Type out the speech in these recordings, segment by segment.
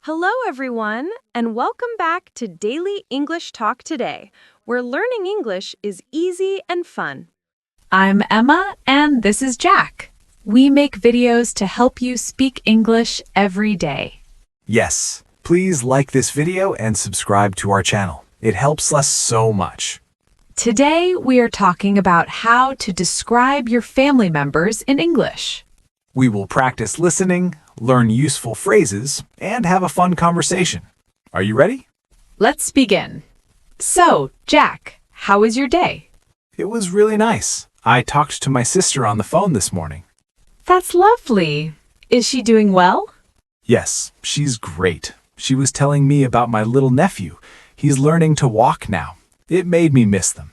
Hello, everyone, and welcome back to Daily English Talk Today, where learning English is easy and fun. I'm Emma, and this is Jack. We make videos to help you speak English every day. Yes, please like this video and subscribe to our channel. It helps us so much. Today, we are talking about how to describe your family members in English. We will practice listening, learn useful phrases, and have a fun conversation. Are you ready? Let's begin. So, Jack, how was your day? It was really nice. I talked to my sister on the phone this morning. That's lovely. Is she doing well? Yes, she's great. She was telling me about my little nephew. He's learning to walk now. It made me miss them.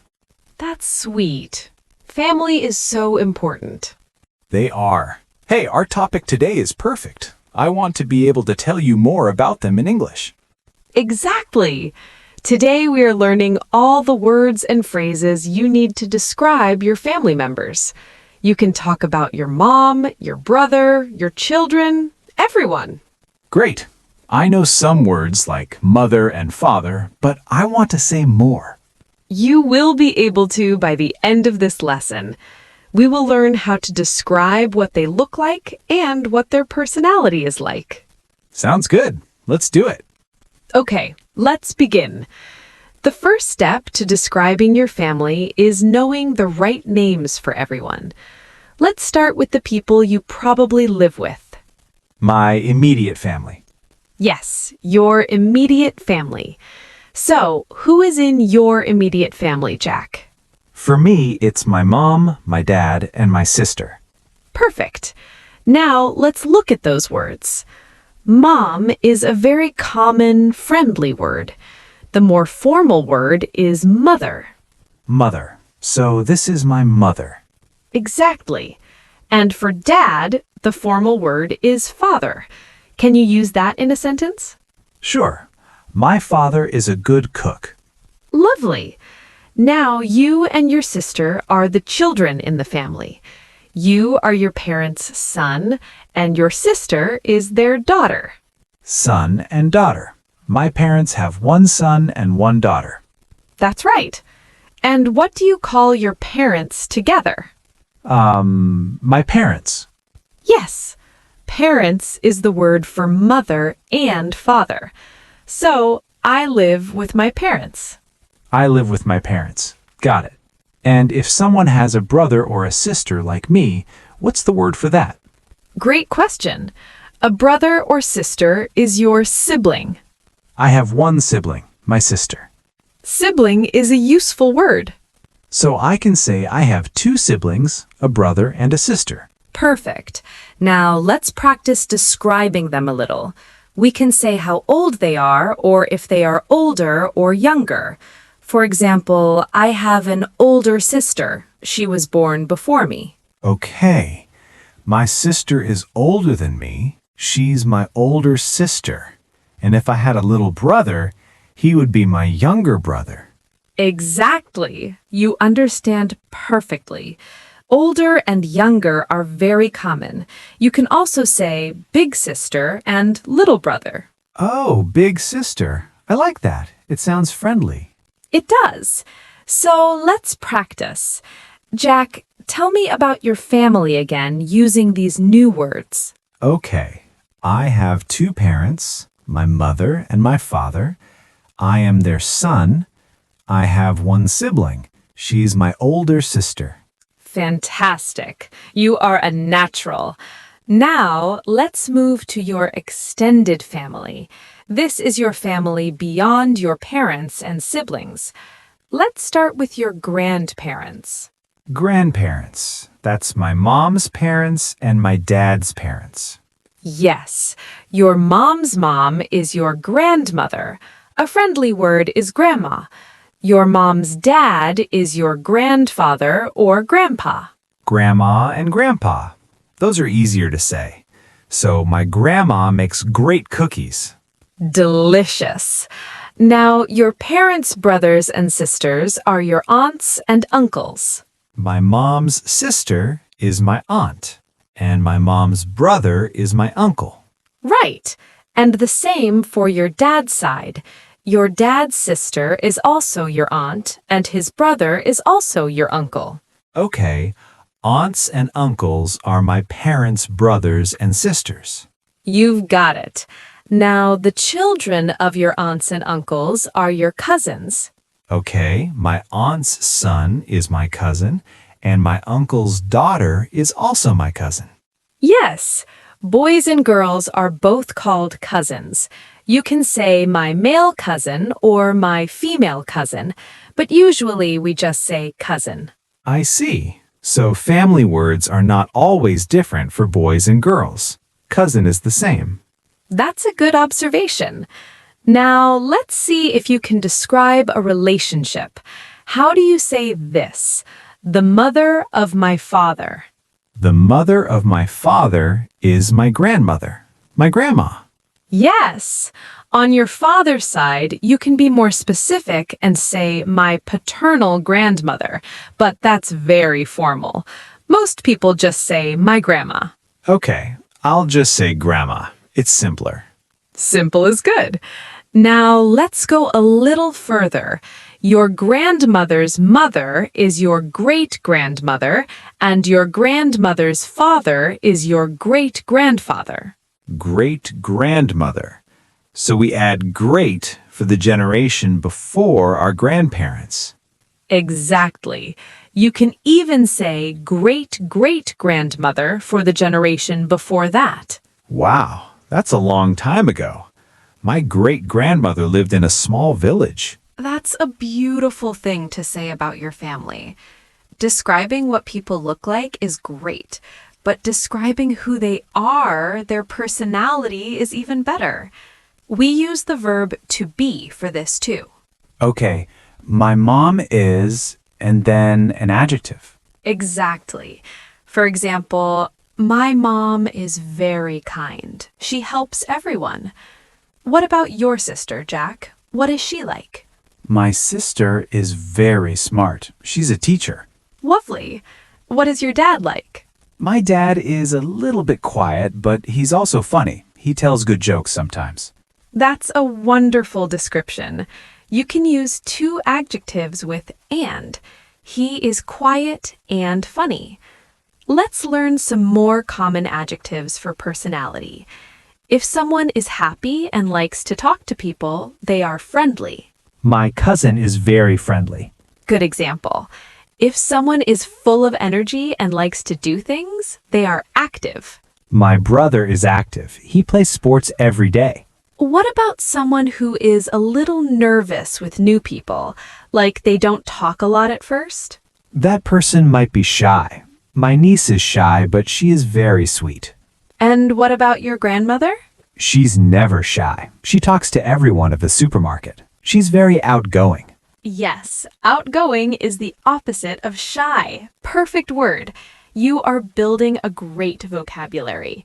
That's sweet. Family is so important. They are. Hey, our topic today is perfect. I want to be able to tell you more about them in English. Exactly. Today we are learning all the words and phrases you need to describe your family members. You can talk about your mom, your brother, your children, everyone. Great. I know some words like mother and father, but I want to say more. You will be able to by the end of this lesson. We will learn how to describe what they look like and what their personality is like. Sounds good. Let's do it. Okay, let's begin. The first step to describing your family is knowing the right names for everyone. Let's start with the people you probably live with. My immediate family. Yes, your immediate family. So, who is in your immediate family, Jack? For me, it's my mom, my dad, and my sister. Perfect. Now, let's look at those words. Mom is a very common, friendly word. The more formal word is mother. Mother. So this is my mother. Exactly. And for dad, the formal word is father. Can you use that in a sentence? Sure. My father is a good cook. Lovely. Now you and your sister are the children in the family. You are your parents' son, and your sister is their daughter. Son and daughter. My parents have one son and one daughter. That's right. And what do you call your parents together? My parents. Yes, parents is the word for mother and father. So, I live with my parents. I live with my parents. Got it. And if someone has a brother or a sister like me, what's the word for that? Great question. A brother or sister is your sibling. I have one sibling, my sister. Sibling is a useful word. So I can say I have two siblings, a brother and a sister. Perfect. Now let's practice describing them a little. We can say how old they are or if they are older or younger. For example, I have an older sister. She was born before me. Okay. My sister is older than me. She's my older sister. And if I had a little brother, he would be my younger brother. Exactly. You understand perfectly. Older and younger are very common. You can also say big sister and little brother. Oh, big sister. I like that. It sounds friendly. It does. So let's practice. Jack, tell me about your family again using these new words. Okay. I have two parents, my mother and my father. I am their son. I have one sibling. She's my older sister. Fantastic. You are a natural. Now, let's move to your extended family. This is your family beyond your parents and siblings. Let's start with your grandparents. Grandparents. That's my mom's parents and my dad's parents. Yes, your mom's mom is your grandmother. A friendly word is grandma. Your mom's dad is your grandfather or grandpa. Grandma and grandpa. Those are easier to say. So my grandma makes great cookies. Delicious. Now, your parents' brothers and sisters are your aunts and uncles. My mom's sister is my aunt, and my mom's brother is my uncle. Right. And the same for your dad's side. Your dad's sister is also your aunt, and his brother is also your uncle. Okay, aunts and uncles are my parents' brothers and sisters. You've got it. Now, the children of your aunts and uncles are your cousins. Okay, my aunt's son is my cousin, and my uncle's daughter is also my cousin. Yes, boys and girls are both called cousins. You can say my male cousin or my female cousin, but usually we just say cousin. I see. So family words are not always different for boys and girls. Cousin is the same. That's a good observation. Now, let's see if you can describe a relationship. How do you say this? The mother of my father. The mother of my father is my grandmother, my grandma. Yes. On your father's side, you can be more specific and say my paternal grandmother, but that's very formal. Most people just say my grandma. Okay, I'll just say grandma. It's simpler. Simple is good. Now let's go a little further. Your grandmother's mother is your great-grandmother, and your grandmother's father is your great-grandfather. Great-grandmother. So we add great for the generation before our grandparents. Exactly. You can even say great-great-grandmother for the generation before that. Wow, that's a long time ago. My great-grandmother lived in a small village. That's a beautiful thing to say about your family. Describing what people look like is great, but describing who they are, their personality, is even better. We use the verb to be for this too. Okay, my mom is, and then an adjective. Exactly. For example, my mom is very kind. She helps everyone. What about your sister, Jack? What is she like? My sister is very smart. She's a teacher. Lovely. What is your dad like? My dad is a little bit quiet, but he's also funny. He tells good jokes sometimes. That's a wonderful description. You can use two adjectives with and. He is quiet and funny. Let's learn some more common adjectives for personality. If someone is happy and likes to talk to people, they are friendly. My cousin is very friendly. Good example. If someone is full of energy and likes to do things, they are active. My brother is active. He plays sports every day. What about someone who is a little nervous with new people, like they don't talk a lot at first? That person might be shy. My niece is shy, but she is very sweet. And what about your grandmother? She's never shy. She talks to everyone at the supermarket. She's very outgoing. Yes, outgoing is the opposite of shy. Perfect word. You are building a great vocabulary.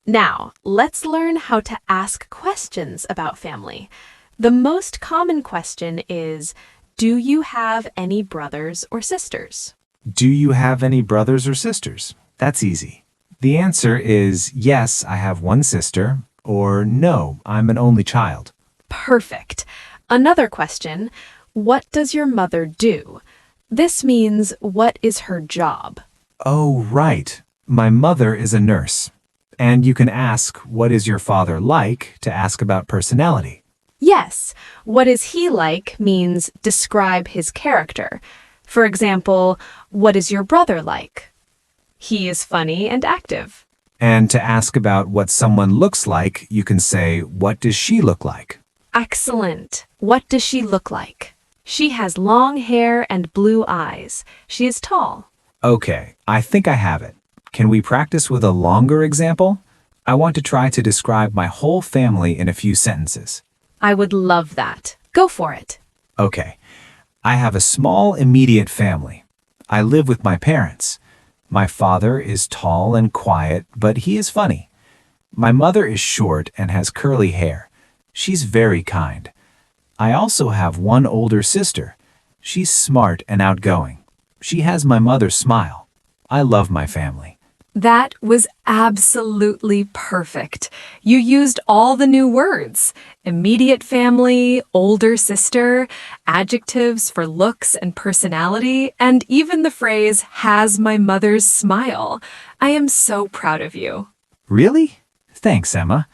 Now, let's learn how to ask questions about family. The most common question is, do you have any brothers or sisters? Do you have any brothers or sisters? That's easy. The answer is yes, I have one sister, or no, I'm an only child. Perfect. Another question, what does your mother do? This means, what is her job? Oh, right. My mother is a nurse. And you can ask, what is your father like, to ask about personality. Yes, what is he like means describe his character. For example, what is your brother like? He is funny and active. And to ask about what someone looks like, you can say, what does she look like? Excellent. What does she look like? She has long hair and blue eyes. She is tall. Okay, I think I have it. Can we practice with a longer example? I want to try to describe my whole family in a few sentences. I would love that. Go for it. Okay. I have a small immediate family. I live with my parents. My father is tall and quiet, but he is funny. My mother is short and has curly hair. She's very kind. I also have one older sister. She's smart and outgoing. She has my mother's smile. I love my family. That was absolutely perfect. You used all the new words: immediate family, older sister, adjectives for looks and personality, and even the phrase has my mother's smile. I am so proud of you. Really? Thanks, Emma.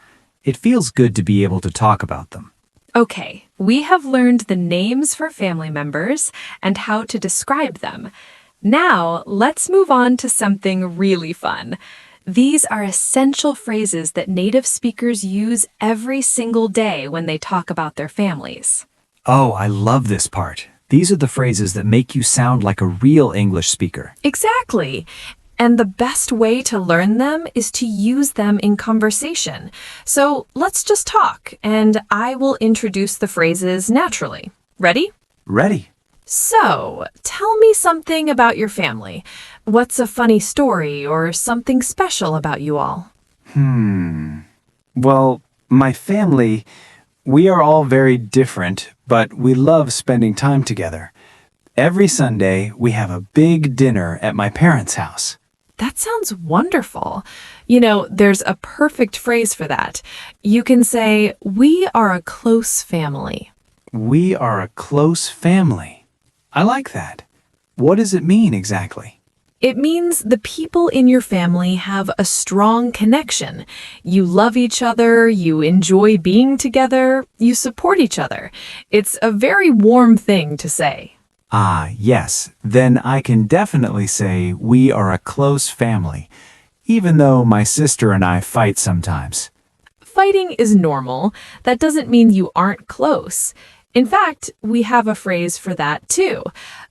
It feels good to be able to talk about them. Okay, we have learned the names for family members and how to describe them. Now, let's move on to something really fun. These are essential phrases that native speakers use every single day when they talk about their families. Oh, I love this part. These are the phrases that make you sound like a real English speaker. Exactly. And the best way to learn them is to use them in conversation. So let's just talk, and I will introduce the phrases naturally. Ready? Ready? So, tell me something about your family. What's a funny story or something special about you all? Well, my family, we are all very different, but we love spending time together. Every Sunday, we have a big dinner at my parents' house. That sounds wonderful. You know, there's a perfect phrase for that. You can say, we are a close family. We are a close family. I like that. What does it mean exactly? It means the people in your family have a strong connection. You love each other, you enjoy being together, you support each other. It's a very warm thing to say. Ah, yes. Then I can definitely say we are a close family, even though my sister and I fight sometimes. Fighting is normal. That doesn't mean you aren't close. In fact, we have a phrase for that too.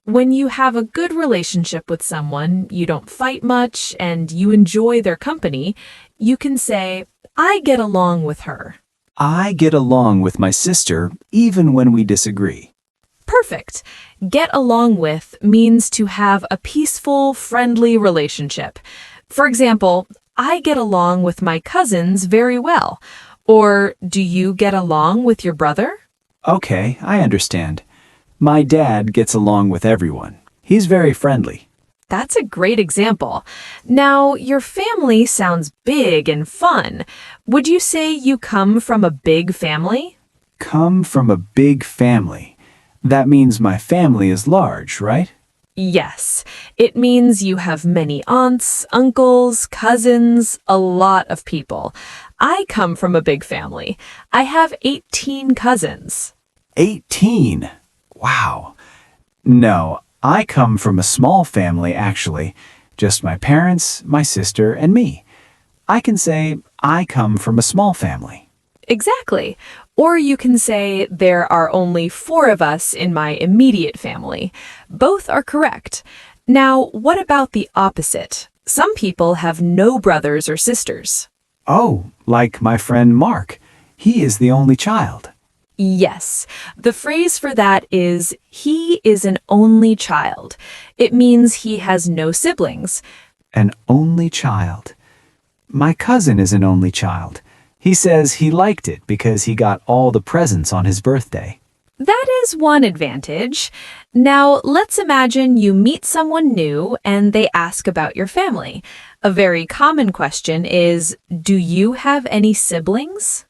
When you have a good relationship with someone, you don't fight much, and you enjoy their company, you can say, I get along with her. I get along with my sister even when we disagree. Perfect. Get along with means to have a peaceful, friendly relationship. For example, I get along with my cousins very well. Or, do you get along with your brother? Okay, I understand. My dad gets along with everyone. He's very friendly. That's a great example. Now, your family sounds big and fun. Would you say you come from a big family? Come from a big family. That means my family is large, right? Yes. It means you have many aunts, uncles, cousins, a lot of people. I come from a big family. I have 18 cousins. 18. Wow. No, I come from a small family, actually. Just my parents, my sister, and me. I can say I come from a small family. Exactly. Or you can say there are only 4 of us in my immediate family. Both are correct. Now, what about the opposite? Some people have no brothers or sisters. Oh, like my friend Mark. He is the only child. Yes, the phrase for that is, he is an only child. It means he has no siblings. An only child. My cousin is an only child. He says he liked it because he got all the presents on his birthday. That is one advantage. Now, let's imagine you meet someone new and they ask about your family. A very common question is, do you have any siblings?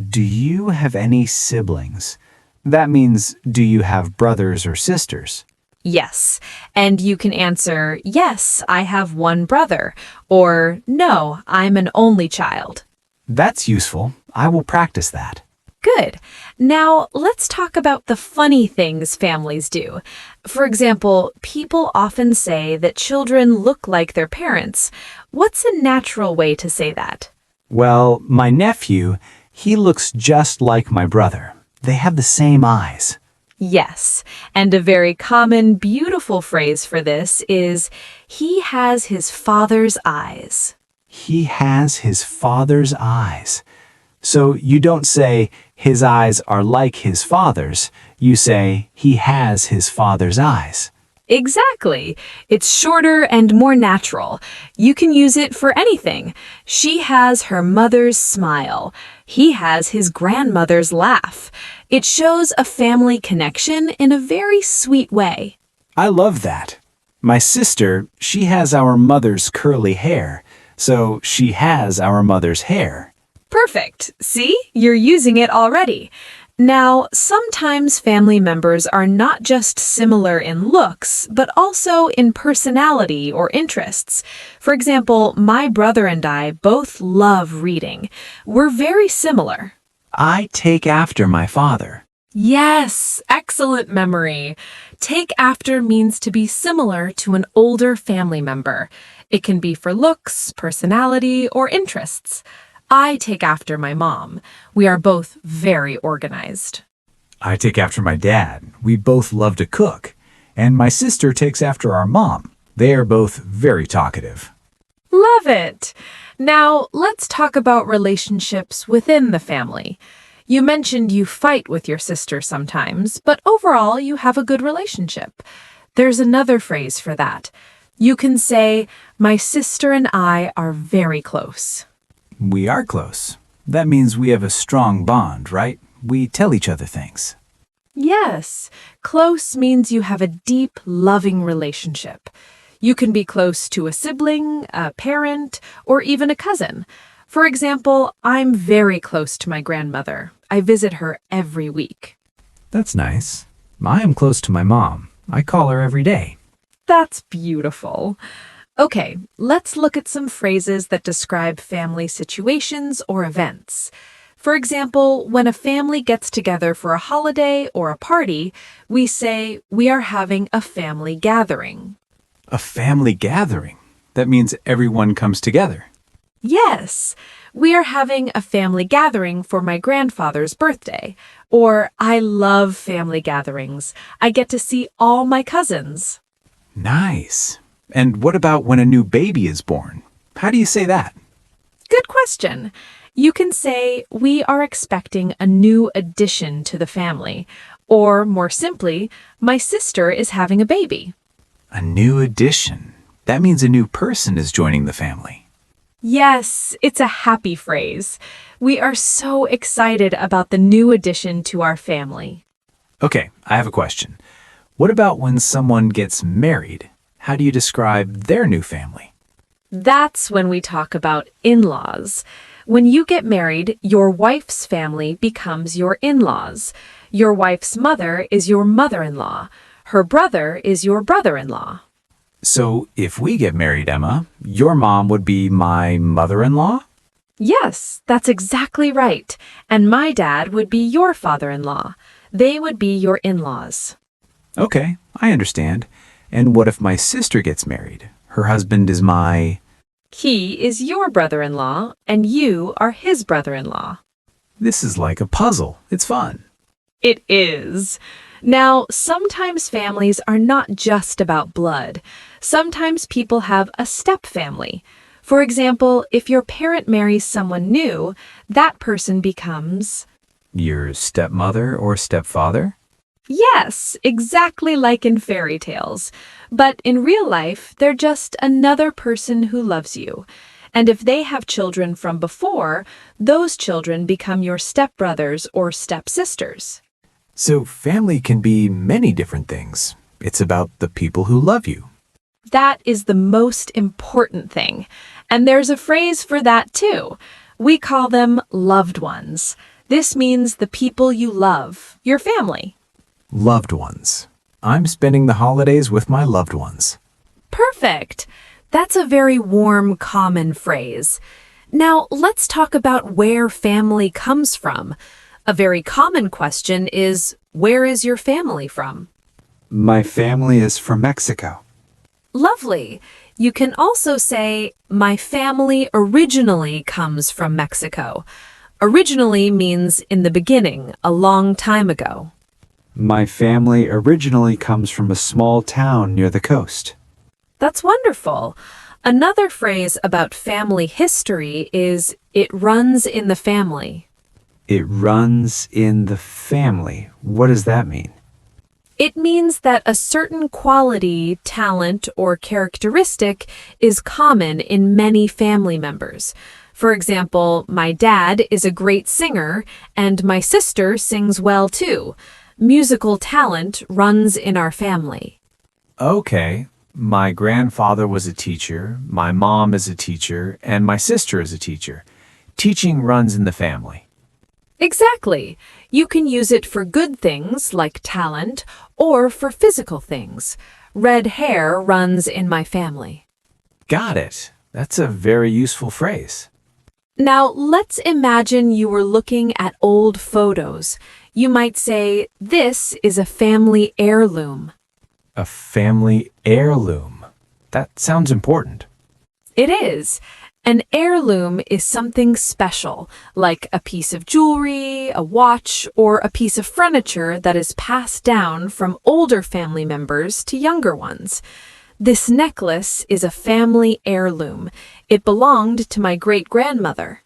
Do you have any siblings? That means, do you have brothers or sisters? Yes, and you can answer, yes, I have one brother, or no, I'm an only child. That's useful. I will practice that. Good. Now, let's talk about the funny things families do. For example, people often say that children look like their parents. What's a natural way to say that? Well, my nephew, he looks just like my brother. They have the same eyes. Yes, and a very common, beautiful phrase for this is, he has his father's eyes. He has his father's eyes. So you don't say, his eyes are like his father's. You say, he has his father's eyes. Exactly. It's shorter and more natural. You can use it for anything. She has her mother's smile. He has his grandmother's laugh. It shows a family connection in a very sweet way. I love that. My sister, she has our mother's curly hair. So she has our mother's hair. Perfect. See, you're using it already. Now, sometimes family members are not just similar in looks, but also in personality or interests. For example, my brother and I both love reading. We're very similar. I take after my father. Yes, excellent memory. Take after means to be similar to an older family member. It can be for looks, personality, or interests. I take after my mom. We are both very organized. I take after my dad. We both love to cook. And my sister takes after our mom. They are both very talkative. Love it. Now, let's talk about relationships within the family. You mentioned you fight with your sister sometimes, but overall you have a good relationship. There's another phrase for that. You can say, my sister and I are very close. We are close. That means we have a strong bond, right? We tell each other things. Yes, close means you have a deep, loving relationship. You can be close to a sibling, a parent, or even a cousin. For example, I'm very close to my grandmother. I visit her every week. That's nice. I am close to my mom. I call her every day. That's beautiful. Okay, let's look at some phrases that describe family situations or events. For example, when a family gets together for a holiday or a party, we say, we are having a family gathering. A family gathering? That means everyone comes together. Yes, we are having a family gathering for my grandfather's birthday. Or, I love family gatherings. I get to see all my cousins. Nice. And what about when a new baby is born? How do you say that? Good question. You can say, we are expecting a new addition to the family. Or, more simply, my sister is having a baby. A new addition. That means a new person is joining the family. Yes, it's a happy phrase. We are so excited about the new addition to our family. Okay, I have a question. What about when someone gets married? How do you describe their new family? That's when we talk about in-laws. When you get married, your wife's family becomes your in-laws. Your wife's mother is your mother-in-law. Her brother is your brother-in-law. So if we get married, Emma, your mom would be my mother-in-law? Yes, that's exactly right. And my dad would be your father-in-law. They would be your in-laws. Okay, I understand. And what if my sister gets married? Her husband is my... He is your brother-in-law, and you are his brother-in-law. This is like a puzzle. It's fun. It is. Now, sometimes families are not just about blood. Sometimes people have a step family. For example, if your parent marries someone new, that person becomes... Your stepmother or stepfather? Yes, exactly like in fairy tales. But in real life, they're just another person who loves you. And if they have children from before, those children become your stepbrothers or stepsisters. So family can be many different things. It's about the people who love you. That is the most important thing. And there's a phrase for that too. We call them loved ones. This means the people you love, your family. Loved ones. I'm spending the holidays with my loved ones. Perfect. That's a very warm, common phrase. Now, let's talk about where family comes from. A very common question is, where is your family from? My family is from Mexico. Lovely. You can also say, my family originally comes from Mexico. Originally means in the beginning, a long time ago. My family originally comes from a small town near the coast. That's wonderful. Another phrase about family history is, it runs in the family. It runs in the family. What does that mean? It means that a certain quality, talent, or characteristic is common in many family members. For example, my dad is a great singer, and my sister sings well too. Musical talent runs in our family. Okay, My grandfather was a teacher, my mom is a teacher, and my sister is a teacher. Teaching runs in the family. Exactly. You can use it for good things like talent or for physical things. Red hair runs in my family. Got it. That's a very useful phrase. Now, let's imagine you were looking at old photos. You might say, "This is a family heirloom." A family heirloom. That sounds important. It is. An heirloom is something special, like a piece of jewelry, a watch, or a piece of furniture that is passed down from older family members to younger ones. This necklace is a family heirloom. It belonged to my great-grandmother.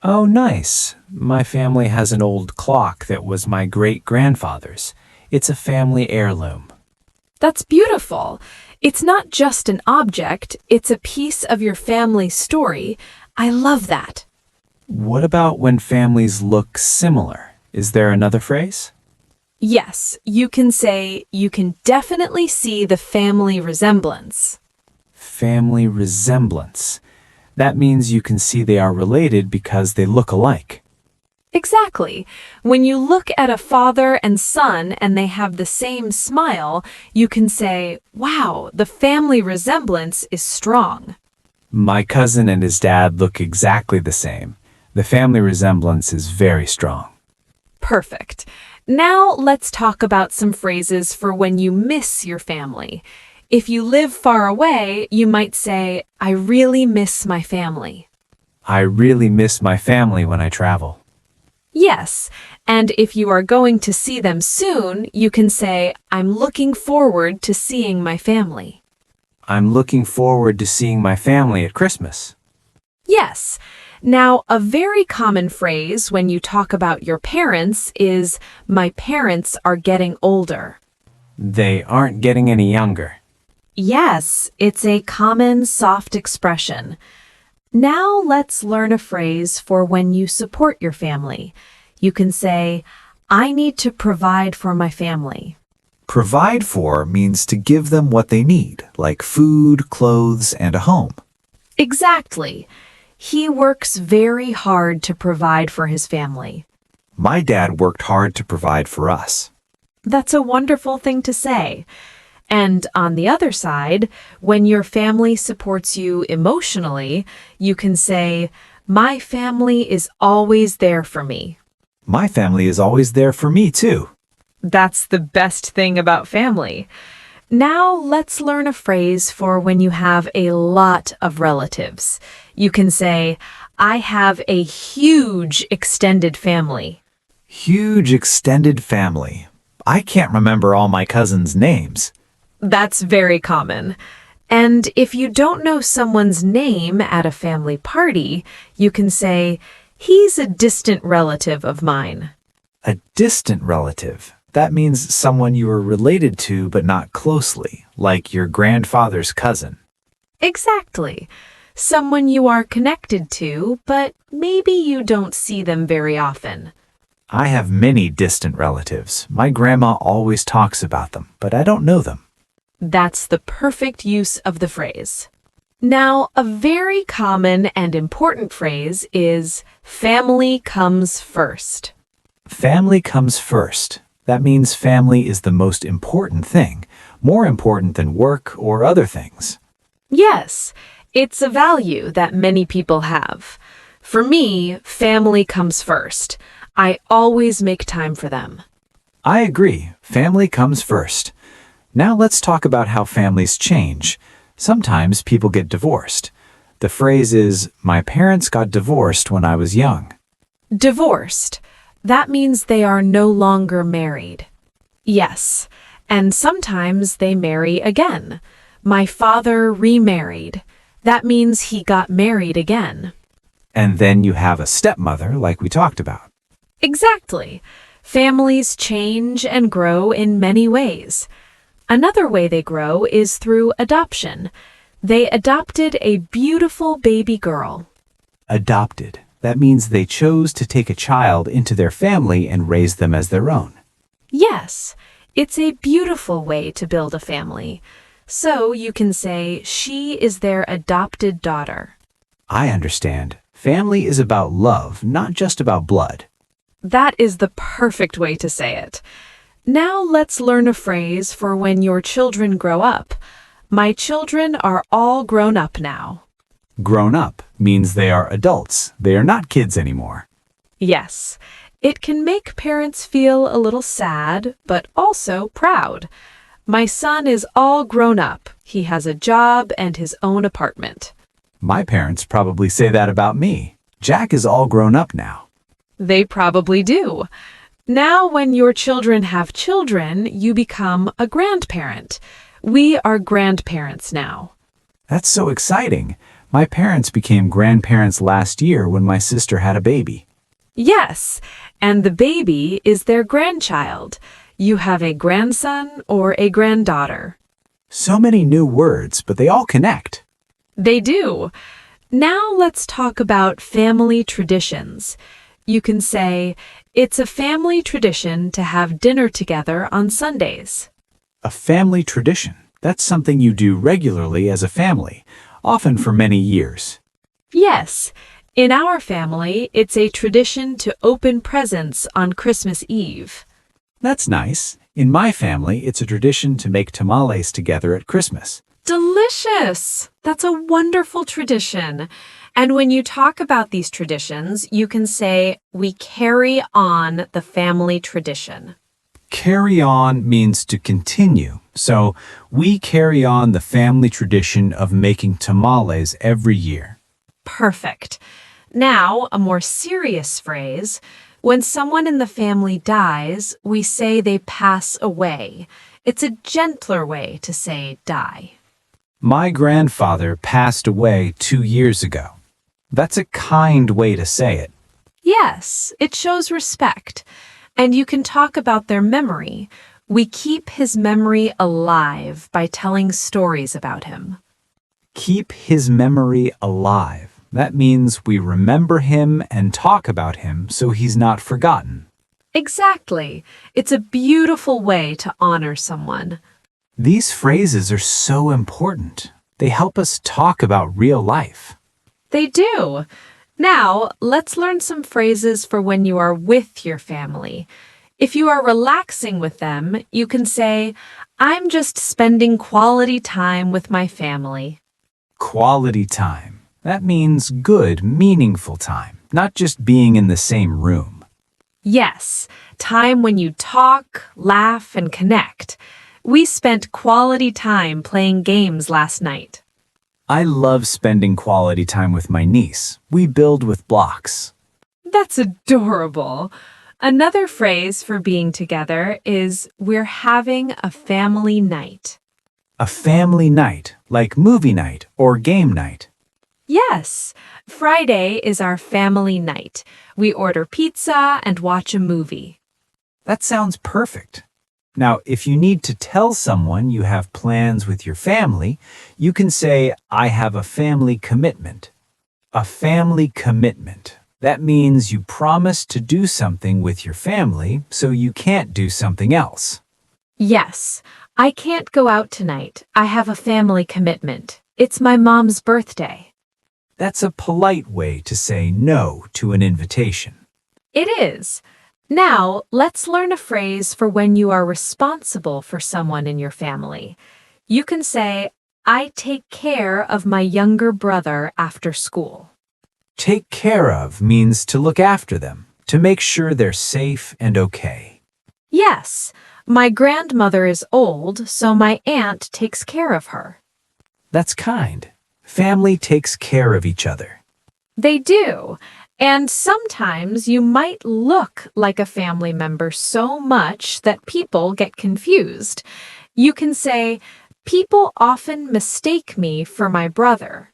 Oh, nice. My family has an old clock that was my great-grandfather's. It's a family heirloom. That's beautiful. It's not just an object, it's a piece of your family's story. I love that. What about when families look similar? Is there another phrase? Yes, you can say you can definitely see the family resemblance. Family resemblance. That means you can see they are related because they look alike. Exactly. When you look at a father and son and they have the same smile, you can say, "Wow, the family resemblance is strong." My cousin and his dad look exactly the same. The family resemblance is very strong. Perfect. Now let's talk about some phrases for when you miss your family. If you live far away, you might say, "I really miss my family." I really miss my family when I travel. Yes, and if you are going to see them soon, you can say, "I'm looking forward to seeing my family." I'm looking forward to seeing my family at Christmas. Yes. Now, a very common phrase when you talk about your parents is, "My parents are getting older." They aren't getting any younger. Yes, it's a common soft expression. Now let's learn a phrase for when you support your family. You can say, "I need to provide for my family." Provide for means to give them what they need, like food, clothes, and a home. Exactly. He works very hard to provide for his family. My dad worked hard to provide for us. That's a wonderful thing to say. And on the other side, when your family supports you emotionally, you can say, "My family is always there for me." My family is always there for me, too. That's the best thing about family. Now let's learn a phrase for when you have a lot of relatives. You can say, "I have a huge extended family." Huge extended family. I can't remember all my cousins' names. That's very common. And if you don't know someone's name at a family party, you can say, "He's a distant relative of mine." A distant relative. That means someone you are related to but not closely, like your grandfather's cousin. Exactly. Someone you are connected to, but maybe you don't see them very often. I have many distant relatives. My grandma always talks about them, but I don't know them. That's the perfect use of the phrase. Now, a very common and important phrase is, "Family comes first." Family comes first. That means family is the most important thing, more important than work or other things. Yes, it's a value that many people have. For me, family comes first. I always make time for them. I agree. Family comes first. Now let's talk about how families change. Sometimes people get divorced. The phrase is, "My parents got divorced when I was young." Divorced. That means they are no longer married. Yes, and sometimes they marry again. My father remarried. That means he got married again. And then you have a stepmother, like we talked about. Exactly. Families change and grow in many ways. Another way they grow is through adoption. They adopted a beautiful baby girl. Adopted. That means they chose to take a child into their family and raise them as their own. Yes, it's a beautiful way to build a family. So you can say, she is their adopted daughter. I understand. Family is about love, not just about blood. That is the perfect way to say it. Now let's learn a phrase for when your children grow up. My children are all grown up now. Grown up means they are adults. They are not kids anymore. Yes, it can make parents feel a little sad, but also proud. My son is all grown up. He has a job and his own apartment. My parents probably say that about me. Jack is all grown up now. They probably do. Now, when your children have children, you become a grandparent. We are grandparents now. That's so exciting. My parents became grandparents last year when my sister had a baby. Yes, and the baby is their grandchild. You have a grandson or a granddaughter. So many new words, but they all connect. They do. Now let's talk about family traditions. You can say, it's a family tradition to have dinner together on Sundays. A family tradition. That's something you do regularly as a family, often for many years. Yes, in our family, it's a tradition to open presents on Christmas Eve. That's nice. In my family, it's a tradition to make tamales together at Christmas. Delicious! That's a wonderful tradition. And when you talk about these traditions, you can say, we carry on the family tradition. Carry on means to continue. So we carry on the family tradition of making tamales every year. Perfect. Now, a more serious phrase. When someone in the family dies, we say they pass away. It's a gentler way to say die. My grandfather passed away 2 years ago. That's a kind way to say it. Yes, it shows respect. And you can talk about their memory. We keep his memory alive by telling stories about him. Keep his memory alive. That means we remember him and talk about him so he's not forgotten. Exactly. It's a beautiful way to honor someone. These phrases are so important. They help us talk about real life. They do. Now, let's learn some phrases for when you are with your family. If you are relaxing with them, you can say, I'm just spending quality time with my family. Quality time. That means good, meaningful time, not just being in the same room. Yes, time when you talk, laugh, and connect. We spent quality time playing games last night. I love spending quality time with my niece. We build with blocks. That's adorable. Another phrase for being together is we're having a family night. A family night, like movie night or game night. Yes, Friday is our family night. We order pizza and watch a movie. That sounds perfect. Now, if you need to tell someone you have plans with your family, you can say, I have a family commitment. A family commitment. That means you promise to do something with your family, so you can't do something else. Yes, I can't go out tonight. I have a family commitment. It's my mom's birthday. That's a polite way to say no to an invitation. It is. Now, let's learn a phrase for when you are responsible for someone in your family. You can say, I take care of my younger brother after school. Take care of means to look after them, to make sure they're safe and okay. Yes, my grandmother is old, so my aunt takes care of her. That's kind. Family takes care of each other. They do. And sometimes you might look like a family member so much that people get confused. You can say, people often mistake me for my brother.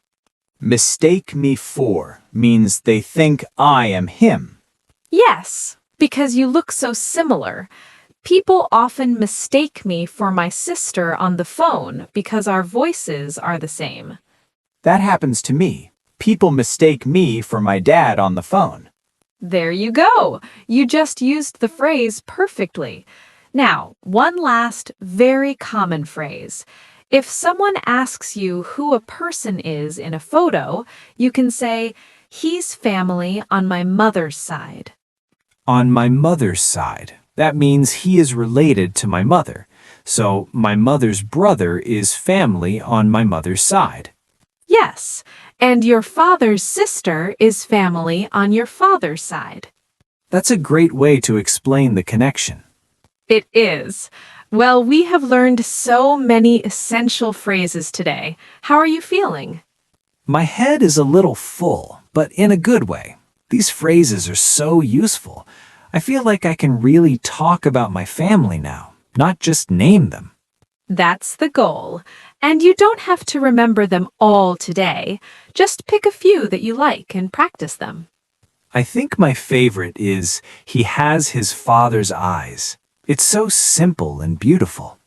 Mistake me for means they think I am him. Yes, because you look so similar. People often mistake me for my sister on the phone because our voices are the same. That happens to me. People mistake me for my dad on the phone. There you go. You just used the phrase perfectly. Now, one last very common phrase. If someone asks you who a person is in a photo, you can say, he's family on my mother's side. On my mother's side. That means he is related to my mother. So my mother's brother is family on my mother's side. Yes, and your father's sister is family on your father's side. That's a great way to explain the connection. It is. Well, we have learned so many essential phrases today. How are you feeling? My head is a little full, but in a good way. These phrases are so useful. I feel like I can really talk about my family now, not just name them. That's the goal. And you don't have to remember them all today. Just pick a few that you like and practice them. I think my favorite is, he has his father's eyes. It's so simple and beautiful.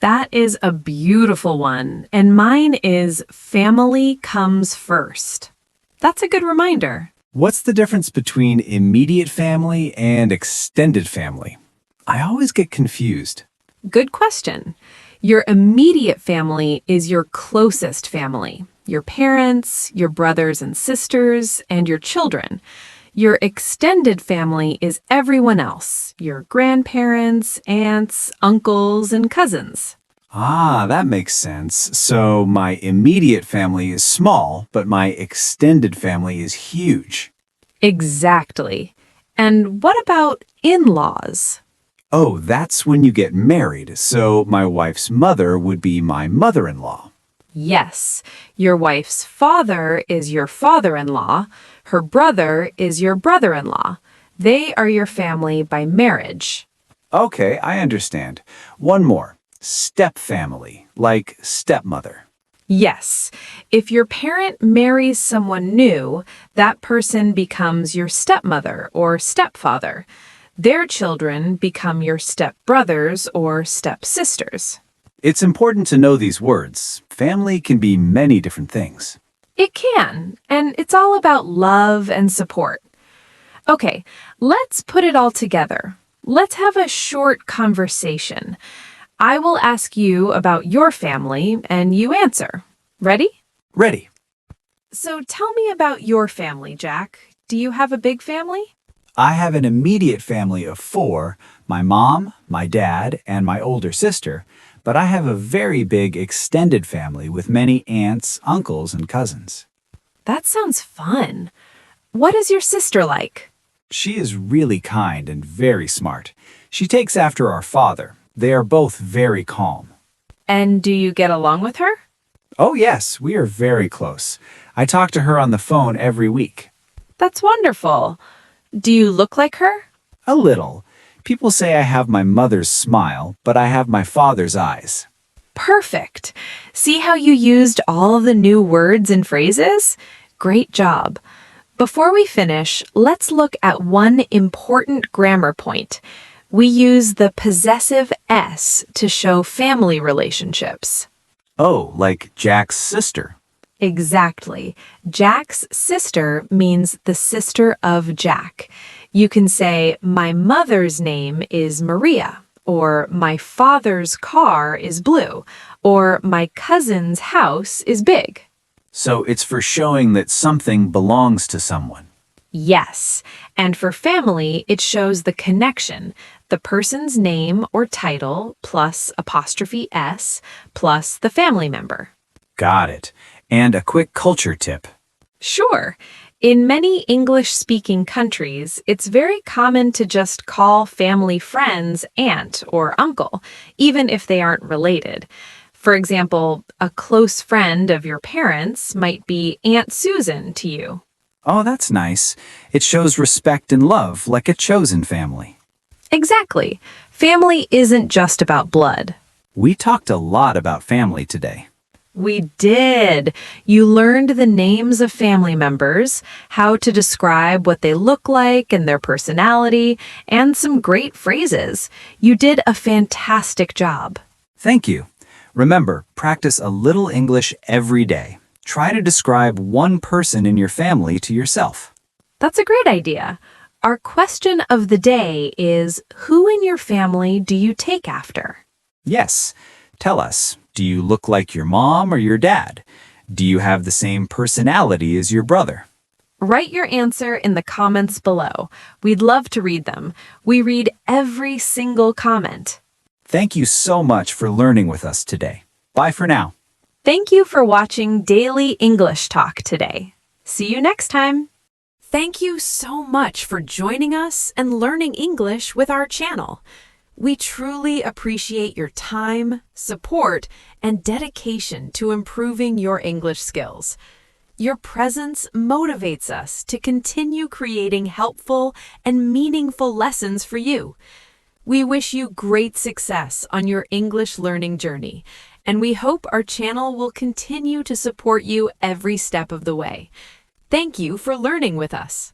That is a beautiful one. And mine is family comes first. That's a good reminder. What's the difference between immediate family and extended family? I always get confused. Good question. Your immediate family is your closest family. Your parents, your brothers and sisters, and your children. Your extended family is everyone else. Your grandparents, aunts, uncles, and cousins. Ah, that makes sense. So my immediate family is small, but my extended family is huge. Exactly. And what about in-laws? Oh, that's when you get married, so my wife's mother would be my mother-in-law. Yes, your wife's father is your father-in-law. Her brother is your brother-in-law. They are your family by marriage. Okay, I understand. One more. Step family, like stepmother. Yes, if your parent marries someone new, that person becomes your stepmother or stepfather. Their children become your stepbrothers or stepsisters. It's important to know these words. Family can be many different things. It can, and it's all about love and support. Okay, let's put it all together. Let's have a short conversation. I will ask you about your family, and you answer. Ready? Ready. So tell me about your family, Jack. Do you have a big family? I have an immediate family of 4, my mom, my dad, and my older sister, but I have a very big extended family with many aunts, uncles, and cousins. That sounds fun. What is your sister like? She is really kind and very smart. She takes after our father. They are both very calm. And do you get along with her? Oh yes, we are very close. I talk to her on the phone every week. That's wonderful. Do you look like her? A little. People say I have my mother's smile, but I have my father's eyes. Perfect. See how you used all of the new words and phrases? Great job. Before we finish, let's look at one important grammar point. We use the possessive S to show family relationships. Oh, like Jack's sister. Exactly. Jack's sister means the sister of Jack. You can say, my mother's name is Maria, or my father's car is blue, or my cousin's house is big. So it's for showing that something belongs to someone. Yes, and for family, it shows the connection, the person's name or title plus apostrophe S plus the family member. Got it. And a quick culture tip. Sure. In many English-speaking countries, it's very common to just call family friends aunt or uncle, even if they aren't related. For example, a close friend of your parents might be Aunt Susan to you. Oh, that's nice. It shows respect and love, like a chosen family. Exactly. Family isn't just about blood. We talked a lot about family today. We did. You learned the names of family members, how to describe what they look like and their personality, and some great phrases. You did a fantastic job. Thank you. Remember, practice a little English every day. Try to describe one person in your family to yourself. That's a great idea. Our question of the day is, who in your family do you take after? Yes. Tell us, do you look like your mom or your dad? Do you have the same personality as your brother? Write your answer in the comments below. We'd love to read them. We read every single comment. Thank you so much for learning with us today. Bye for now. Thank you for watching Daily English Talk today. See you next time. Thank you so much for joining us and learning English with our channel. We truly appreciate your time, support, and dedication to improving your English skills. Your presence motivates us to continue creating helpful and meaningful lessons for you. We wish you great success on your English learning journey, and we hope our channel will continue to support you every step of the way. Thank you for learning with us.